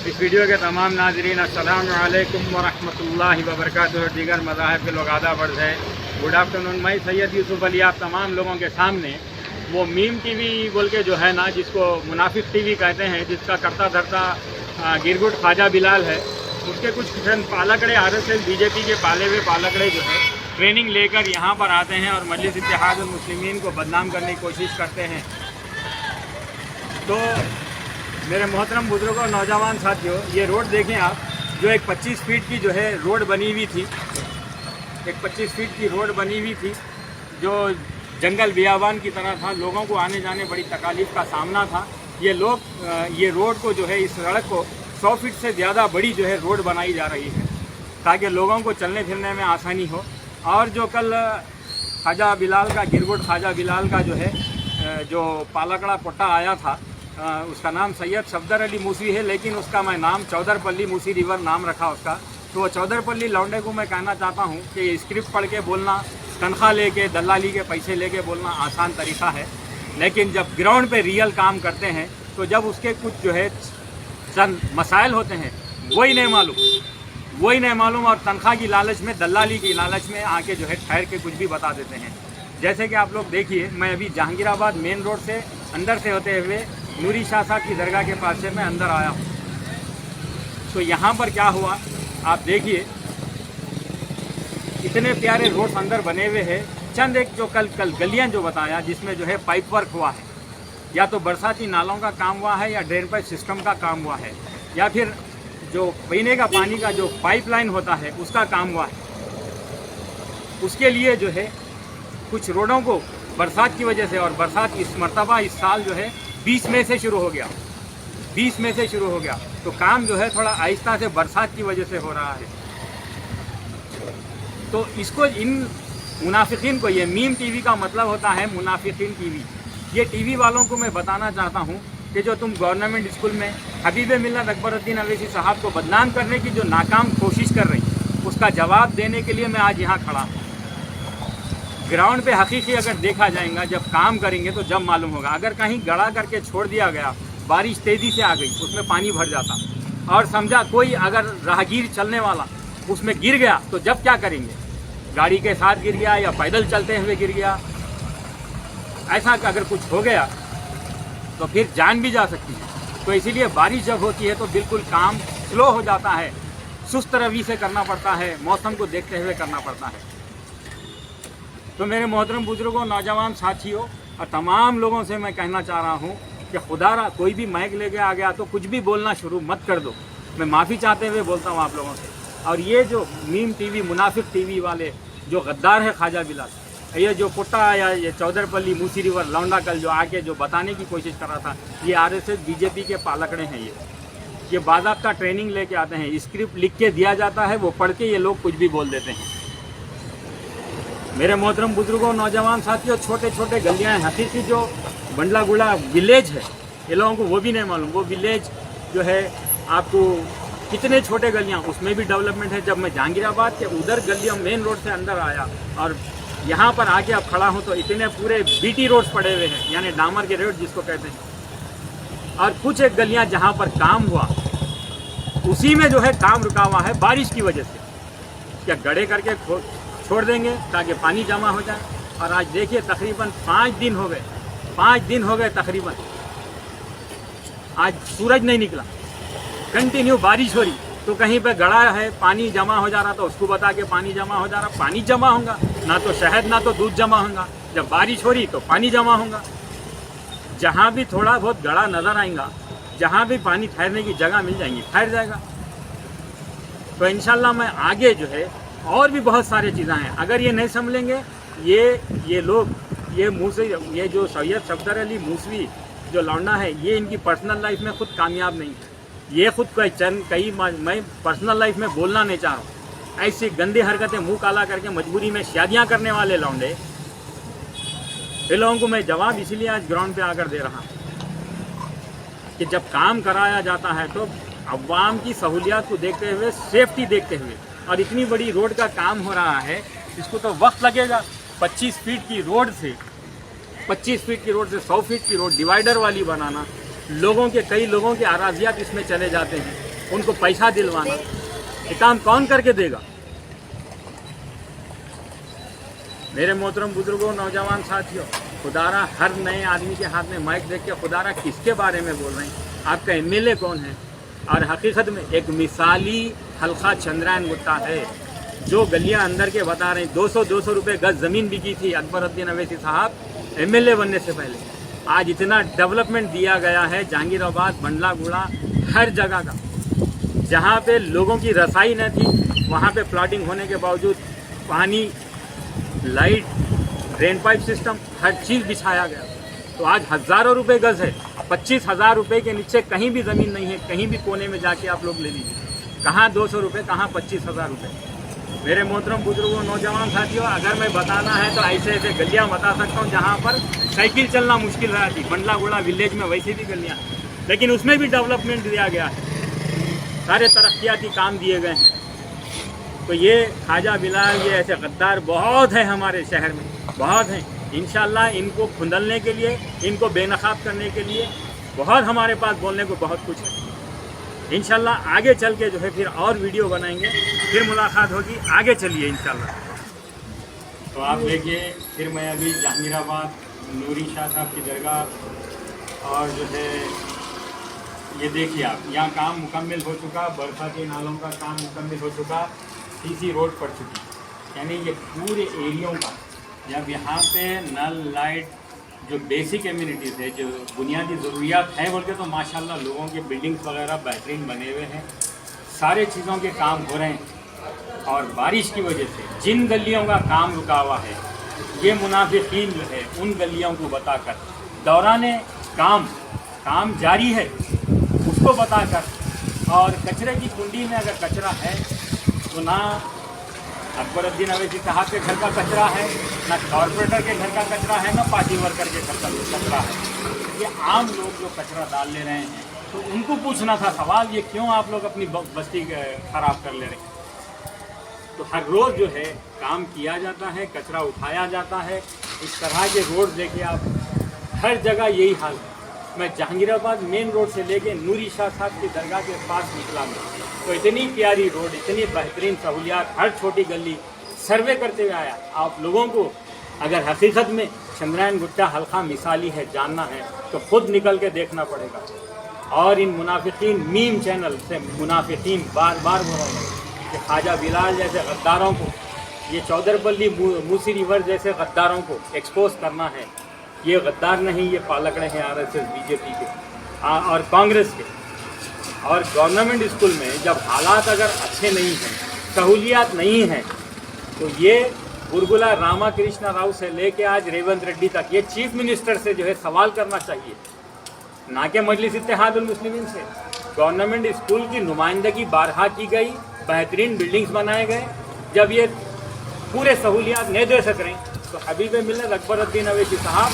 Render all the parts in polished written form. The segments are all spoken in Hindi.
इस वीडियो के तमाम नाजरीन अस्सलाम वालेकुम वरहमतुल्लाहि वबरकातुहू। दीगर मज़ाहिब के लोग आदाब अर्ज़ है। Good afternoon. मैं सैयद यूसुफ अली आप तमाम लोगों के सामने वो मीम टीवी बोल के जो है ना, जिसको मुनाफिक टीवी कहते हैं, जिसका करता धरता गिरगुट ख्वाजा बिलाल है, उसके कुछ पालकड़े RSS बीजेपी के पाले हुए पालकड़े जो है ट्रेनिंग लेकर यहाँ पर आते हैं और मजलिस इत्तेहादुल मुस्लिमीन को बदनाम करने की कोशिश करते हैं। तो मेरे मोहतरम बुजुर्गों और नौजवान साथियों, ये रोड देखें आप, जो एक 25 फीट की जो है रोड बनी हुई थी, एक 25 फीट की रोड बनी हुई थी जो जंगल बियाबान की तरह था। लोगों को आने जाने बड़ी तकालीफ का सामना था। ये रोड को जो है, इस सड़क को 100 फीट से ज़्यादा बड़ी जो है रोड बनाई जा रही है ताकि लोगों को चलने फिरने में आसानी हो। और जो कल ख्वाजा बिलाल का, गिरगुट ख्वाजा बिलाल का जो है जो पालकड़ा पोटा आया था, उसका नाम सैयद सफदर अली मूसी है, लेकिन उसका मैं नाम चौधरपल्ली मूसी रिवर नाम रखा उसका। तो वो चौधरपल्ली लौंडे को मैं कहना चाहता हूँ कि ये स्क्रिप्ट पढ़ के बोलना, तनख्वाह लेके, दलाली के पैसे लेके बोलना आसान तरीक़ा है, लेकिन जब ग्राउंड पे रियल काम करते हैं तो जब उसके कुछ जो है चंद मसाइल होते हैं वही नहीं मालूम और तनख्वाह की लालच में, दलाली की लालच में आके जो है ठहर के कुछ भी बता देते हैं। जैसे कि आप लोग देखिए, मैं अभी जहांगीराबाद मेन रोड से अंदर से होते हुए नूरी शाह साहब की दरगाह के पास से मैं अंदर आया हूँ। तो यहाँ पर क्या हुआ आप देखिए, इतने प्यारे रोड अंदर बने हुए हैं। चंद एक जो कल गलियाँ जो बताया जिसमें जो है पाइप वर्क हुआ है, या तो बरसाती नालों का काम हुआ है, या ड्रेन पाइप सिस्टम का काम हुआ है, या फिर जो पीने का पानी का जो पाइपलाइन होता है उसका काम हुआ है। उसके लिए जो है कुछ रोडों को बरसात की वजह से, और बरसात इस मरतबा इस साल जो है 20 मई से शुरू हो गया, 20 मई से शुरू हो गया, तो काम जो है थोड़ा आहिस्ता से बरसात की वजह से हो रहा है। तो इसको, इन मुनाफिकीन को, ये मीम टीवी का मतलब होता है मुनाफिकीन टीवी। ये टीवी वालों को मैं बताना चाहता हूँ कि जो तुम गवर्नमेंट स्कूल में हबीब मिल्लत अकबरुद्दीन अवैसी साहब को बदनाम करने की जो नाकाम कोशिश कर रही, उसका जवाब देने के लिए मैं आज यहाँ खड़ा हूँ। ग्राउंड पे हकीकी अगर देखा जाएगा, जब काम करेंगे तो जब मालूम होगा। अगर कहीं गड़ा करके छोड़ दिया गया, बारिश तेज़ी से आ गई, उसमें पानी भर जाता, और समझा कोई अगर राहगीर चलने वाला उसमें गिर गया तो जब क्या करेंगे? गाड़ी के साथ गिर गया या पैदल चलते हुए गिर गया, ऐसा अगर कुछ हो गया तो फिर जान भी जा सकती है। तो इसीलिए बारिश जब होती है तो बिल्कुल काम स्लो हो जाता है, सुस्त रवि से करना पड़ता है, मौसम को देखते हुए करना पड़ता है। तो मेरे मोहतरम बुजुर्गों, नौजवान साथियों और तमाम लोगों से मैं कहना चाह रहा हूँ कि खुदारा कोई भी माइक लेके आ गया तो कुछ भी बोलना शुरू मत कर दो। मैं माफ़ी चाहते हुए बोलता हूँ आप लोगों से। और ये जो मीम टीवी, मुनाफिक टीवी वाले जो गद्दार है ख्वाजा बिलाल, ये जो पुट्टा आया, ये चौधरपल्ली मूसी रिवर लौंडा कल जो आके जो बताने की कोशिश कर रहा था, ये RSS बीजेपी के पालकड़े हैं। ये बाज़ाब्ता ट्रेनिंग लेके आते हैं, स्क्रिप्ट लिख के दिया जाता है, वो पढ़ के ये लोग कुछ भी बोल देते हैं। मेरे मोहतरम बुजुर्गों, नौजवान साथियों, छोटे छोटे गलियाँ हैं, हकीकी जो बंडलागुड़ा विलेज है, ये लोगों को वो भी नहीं मालूम। वो विलेज जो है आपको कितने छोटे गलियाँ, उसमें भी डेवलपमेंट है। जब मैं जहांगीराबाद के उधर गलियाँ मेन रोड से अंदर आया और यहाँ पर आके अब खड़ा हूँ तो इतने पूरे BT रोड्स पड़े हुए हैं, यानी डामर के रोड जिसको कहते हैं। और कुछ एक गलियाँ जहाँ पर काम हुआ, उसी में जो है काम रुका हुआ है बारिश की वजह से। क्या गड्ढे करके छोड़ देंगे ताकि पानी जमा हो जाए। और आज देखिए तकरीबन 5 दिन हो गए तकरीबन, आज सूरज नहीं निकला, कंटिन्यू बारिश हो रही। तो कहीं पे गड़ा है, पानी जमा हो जा रहा, तो उसको बता के पानी जमा हो जा रहा। पानी जमा होगा ना तो शहद ना तो दूध जमा होगा। जब बारिश हो रही तो पानी जमा होगा। जहाँ भी थोड़ा बहुत गड़ा नज़र आएगा, जहाँ भी पानी ठहरने की जगह मिल जाएंगी, ठहर जाएगा। तो इंशाल्लाह मैं आगे जो है और भी बहुत सारी चीज़ें हैं, अगर ये नहीं समझेंगे, ये लोग, ये जो सैयद सफदर अली मूसवी जो लौंडा है, ये इनकी पर्सनल लाइफ में खुद कामयाब नहीं है। ये खुद मैं पर्सनल लाइफ में बोलना नहीं चाह रहा हूँ। ऐसी गंदी हरकतें मुंह काला करके मजबूरी में शादियाँ करने वाले लौंडे, इन लोगों को मैं जवाब इसीलिए आज ग्राउंड पे आकर दे रहा हूँ कि जब काम कराया जाता है तो अवाम की सहूलियात को देखते हुए, सेफ्टी देखते हुए, और इतनी बड़ी रोड का काम हो रहा है, इसको तो वक्त लगेगा। 25 फीट की रोड से 100 फीट की रोड डिवाइडर वाली बनाना, कई लोगों के अराजियात इसमें चले जाते हैं। उनको पैसा दिलवाना, ये काम कौन करके देगा? मेरे मोहतरम बुजुर्गों, नौजवान साथियों, खुदारा हर नए आदमी के हाथ में माइक देख के खुदारा किसके बारे में बोल रहे हैं? आपका एमएलए कौन है? और हकीकत में एक मिसाली हल्का चंद्रायन गुट्टा है जो गलियां अंदर के बता रहे हैं। 200 रुपये गज ज़मीन बिकी थी अकबरुद्दीन अवैसी साहब एमएलए बनने से पहले। आज इतना डेवलपमेंट दिया गया है जहांगीराबाद, बंडलागुड़ा, हर जगह का। जहाँ पे लोगों की रसाई न थी वहाँ पे प्लॉटिंग होने के बावजूद पानी, लाइट, ड्रेन पाइप सिस्टम, हर चीज़ बिछाया गया। तो आज हज़ारों रुपए गज है। 25,000 रुपये के नीचे कहीं भी ज़मीन नहीं है। कहीं भी कोने में जाके आप लोग ले लीजिए, कहाँ 200 रुपये, कहाँ 25,000 रुपये। मेरे मोहतरम बुजुर्गों, नौजवान साथियों, अगर मैं बताना है तो ऐसे ऐसे गलियाँ बता सकता हूँ जहाँ पर साइकिल चलना मुश्किल रहा थी। बंडलागुड़ा विलेज में वैसे भी गलियाँ, लेकिन उसमें भी डेवलपमेंट दिया गया है, सारे तरक्याती काम दिए गए हैं। तो ये ख्वाजा बिलाल, ये ऐसे गद्दार बहुत हैं हमारे शहर में, बहुत हैं। इंशाल्लाह इनको खुंदलने के लिए, इनको बेनकाब करने के लिए बहुत हमारे पास बोलने को बहुत कुछ है। इंशाल्लाह आगे चल के जो है फिर और वीडियो बनाएंगे, फिर मुलाकात होगी। आगे चलिए इंशाल्लाह। तो आप देखिए, फिर मैं अभी जहांगीराबाद नूरी शाह साहब की दरगाह, और जो है ये देखिए आप, यहाँ काम मुकम्मल हो चुका, बरसाती नालों का काम मुकम्मल हो चुका, सीसी रोड पड़ चुकी, यानी ये पूरे एरियो का। जब यहाँ पे नल, लाइट, जो बेसिक एम्यूनिटीज़ है, जो बुनियादी ज़रूरियात हैं बोल के, तो माशाल्लाह लोगों के बिल्डिंग्स वगैरह बेहतरीन बने हुए हैं, सारे चीज़ों के काम हो रहे हैं। और बारिश की वजह से जिन गलियों का काम रुका हुआ है, ये मुनाफिकीन जो है उन गलियों को बताकर, दौरान काम जारी है उसको बताकर, और कचरे की कुंडी में अगर कचरा है तो ना अकबरुद्दीन अवैसी साहब के घर का कचरा है, ना कॉरपोरेटर के घर का कचरा है, ना पार्टी वर्कर के घर का कचरा है। ये आम लोग जो कचरा डाल ले रहे हैं, तो उनको पूछना था सवाल, ये क्यों आप लोग अपनी बस्ती ख़राब कर ले रहे हैं? तो हर रोज़ जो है काम किया जाता है, कचरा उठाया जाता है। इस तरह के रोड देखिए आप, हर जगह यही हाल है। मैं जहांगीराबाद मेन रोड से लेके नूरी शाह साहब की दरगाह के पास निकला मैं, तो इतनी प्यारी रोड, इतनी बेहतरीन सहूलियात, हर छोटी गली सर्वे करते हुए आया। आप लोगों को अगर हकीकत में चंद्रायन गुट्टा हल्का मिसाली है, जानना है, तो खुद निकल के देखना पड़ेगा। और इन मुनाफिकीन मीम चैनल से मुनाफिकीन बार बार बोल रहे हैं कि ख्वाजा बिलाल जैसे गद्दारों को, ये चौधरपल्ली मूसी रिवर जैसे गद्दारों को एक्सपोज करना है। ये गद्दार नहीं, ये पालकड़े हैं आरएसएस, बीजेपी के और कांग्रेस के। और गवर्नमेंट स्कूल में जब हालात अगर अच्छे नहीं हैं, सहूलियात नहीं हैं, तो ये बुरगुला रामाकृष्ण राव से लेके आज रेवंत रेड्डी तक, ये चीफ मिनिस्टर से जो है सवाल करना चाहिए, ना कि मजलिस इत्तेहादुल मुस्लिमीन से। गवर्नमेंट स्कूल की नुमाइंदगी बारहा की गई, बेहतरीन बिल्डिंग्स बनाए गए। जब ये पूरे सहूलियात नहीं दे सक रहे, तो हबीब मिल्लत अकबरुद्दीन अवैसी साहब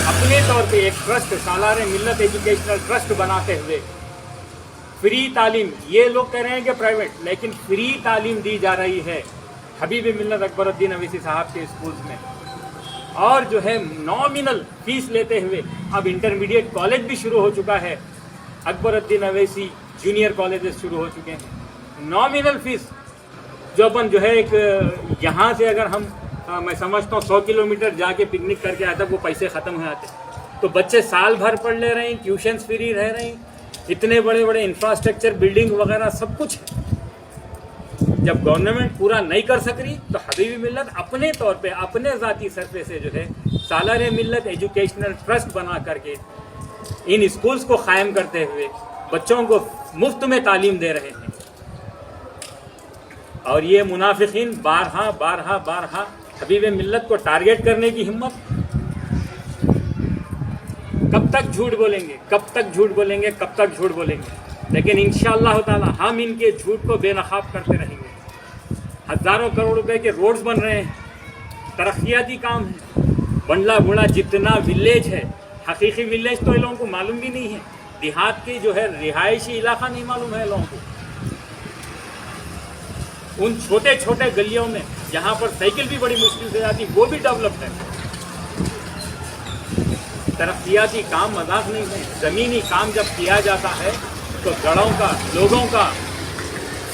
अपने तौर पे एक ट्रस्ट, सालार मिल्लत एजुकेशनल ट्रस्ट बनाते हुए फ्री तालीम, ये लोग कह रहे हैं कि प्राइवेट, लेकिन फ्री तालीम दी जा रही है हबीब मिल्लत अकबरुद्दीन अवैसी साहब के स्कूल्स में। और जो है नॉमिनल फीस लेते हुए अब इंटरमीडिएट कॉलेज भी शुरू हो चुका है। अकबरुद्दीन अवैसी जूनियर कॉलेजेस शुरू हो चुके हैं। नॉमिनल फीस जो अपन जो है एक यहाँ से अगर हम मैं समझता हूँ 100 किलोमीटर जाके पिकनिक करके आया था, वो पैसे ख़त्म हो जाते। तो बच्चे साल भर पढ़ ले रहे हैं, ट्यूशन्स फ्री रह रहे हैं, इतने बड़े बड़े इंफ्रास्ट्रक्चर, बिल्डिंग वगैरह सब कुछ है। जब गवर्नमेंट पूरा नहीं कर सक रही, तो हबीब मिल्लत अपने तौर पे, अपने ज़ाती सरफे से जो है सालार मिल्लत एजुकेशनल ट्रस्ट बना करके इन स्कूल्स को कायम करते हुए बच्चों को मुफ्त में तालीम दे रहे हैं। और ये मुनाफिकीन बारहा हबीब मिल्लत को टारगेट करने की हिम्मत। कब तक झूठ बोलेंगे, कब तक झूठ बोलेंगे, कब तक झूठ बोलेंगे? लेकिन इंशाअल्लाह ताला हम इनके झूठ को बेनकाब करते रहेंगे। हज़ारों करोड़ रुपए के रोड्स बन रहे हैं, तरक्याती काम है। बंडलागुड़ा जितना विलेज है, हकीकी विलेज तो इन लोगों को मालूम भी नहीं है। देहात की जो है रिहायशी इलाका नहीं मालूम है लोगों को। उन छोटे छोटे गलियों में जहाँ पर साइकिल भी बड़ी मुश्किल से जाती, वो भी डेवलप्ड है। तरक्याती काम मजाक नहीं है। ज़मीनी काम जब किया जाता है तो जड़ों का, लोगों का,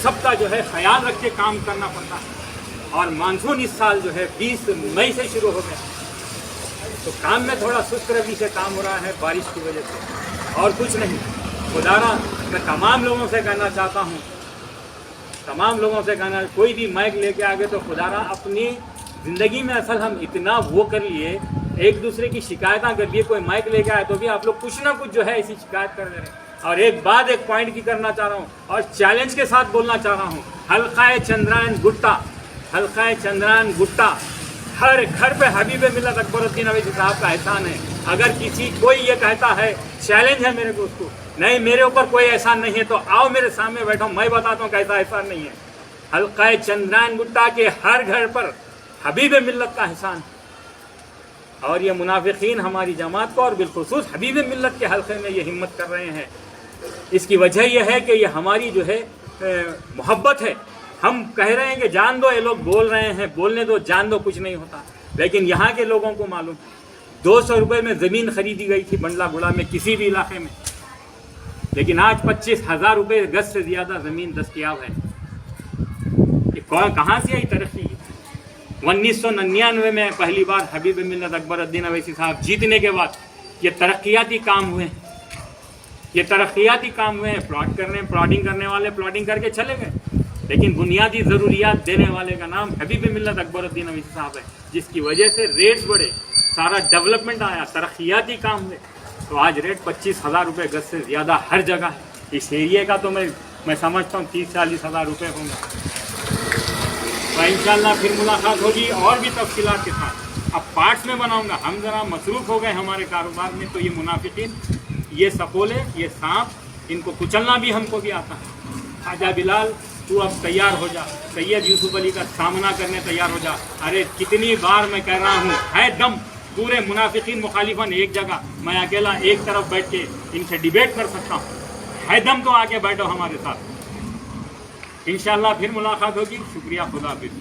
सबका जो है ख्याल रख के काम करना पड़ता है। और मानसून इस साल जो है 20 मई से शुरू हो गया, तो काम में थोड़ा सुस्त रवि से काम हो रहा है बारिश की वजह से, और कुछ नहीं। खुदारा मैं तमाम लोगों से कहना चाहता हूँ, तमाम लोगों से कहना, कोई भी माइक लेके आ गए तो खुदारा अपनी ज़िंदगी में असल हम इतना वो कर लिए, एक दूसरे की शिकायतें कर लिए, कोई माइक लेके आए तो भी आप लोग कुछ ना कुछ जो है ऐसी शिकायत कर दे रहे हैं। और एक बात, एक पॉइंट की करना चाह रहा हूँ और चैलेंज के साथ बोलना चाह रहा हूँ, हल्का चंद्रायन गुट्टा, हल्का चंद्रायन गुट्टा हर घर पे हबीब मिल्लत अकबरुद्दीन अवैसी साहब का एहसान है। अगर किसी कोई ये कहता है, चैलेंज है मेरे को उसको, नहीं मेरे ऊपर कोई एहसान नहीं है, तो आओ मेरे सामने बैठो, मैं बताता हूँ कैसा एहसान नहीं है। हल्का चंद्रायन गुट्टा के हर घर पर हबीब मिल्लत का एहसान, और ये मुनाफिकीन हमारी जमात को और बिलखुसूस हबीब मिल्लत के हल्के में ये हिम्मत कर रहे हैं। इसकी वजह यह है कि ये हमारी जो है मोहब्बत है। हम कह रहे हैं कि जान दो, ये लोग बोल रहे हैं, बोलने दो, जान दो, कुछ नहीं होता। लेकिन यहाँ के लोगों को मालूम, 200 रुपये में ज़मीन खरीदी गई थी बंडला गुड़ा में किसी भी इलाके में, लेकिन आज 25,000 रुपये गज से ज़्यादा ज़मीन दस्तयाब है। ये कहाँ से आई तरक्की? 1999 में पहली बार हबीब मिल्लत अकबरुद्दीन अवैसी साहब जीतने के बाद ये तरक्याती काम हुए, ये तरक्याती काम हुए हैं। प्लॉटिंग करने वाले प्लॉटिंग करके चले गए, लेकिन बुनियादी ज़रूरियात देने वाले का नाम हबीब मिल्लत अकबरुद्दीन अवैसी साहब है, जिसकी वजह से रेट्स बढ़े, सारा डेवलपमेंट आया, तरक्याती काम हुए। तो आज रेट 25,000 रुपये गज से ज़्यादा हर जगह है। इस एरिए का तो मैं समझता हूँ 30-40 हज़ार रुपये होंगे। तो इंशाल्लाह फिर मुलाकात होगी और भी तफसीलात के साथ। अब पार्ट्स में बनाऊंगा, हम ज़रा मसरूफ़ हो गए हमारे कारोबार में। तो ये मुनाफिकीन, ये सपोले, ये सांप, इनको कुचलना भी हमको भी आता है। आजा बिलाल, तू अब तैयार हो जा, सैयद यूसुफ अली का सामना करने तैयार हो जा। अरे कितनी बार मैं कह रहा हूँ, है दम पूरे मुनाफिकीन मुखालिफन एक जगह, मैं अकेला एक तरफ बैठ के इनसे डिबेट कर सकता हूँ। है दम तो आके बैठो हमारे साथ। इंशाल्लाह फिर मुलाकात होगी। शुक्रिया, खुदा हाफिज़।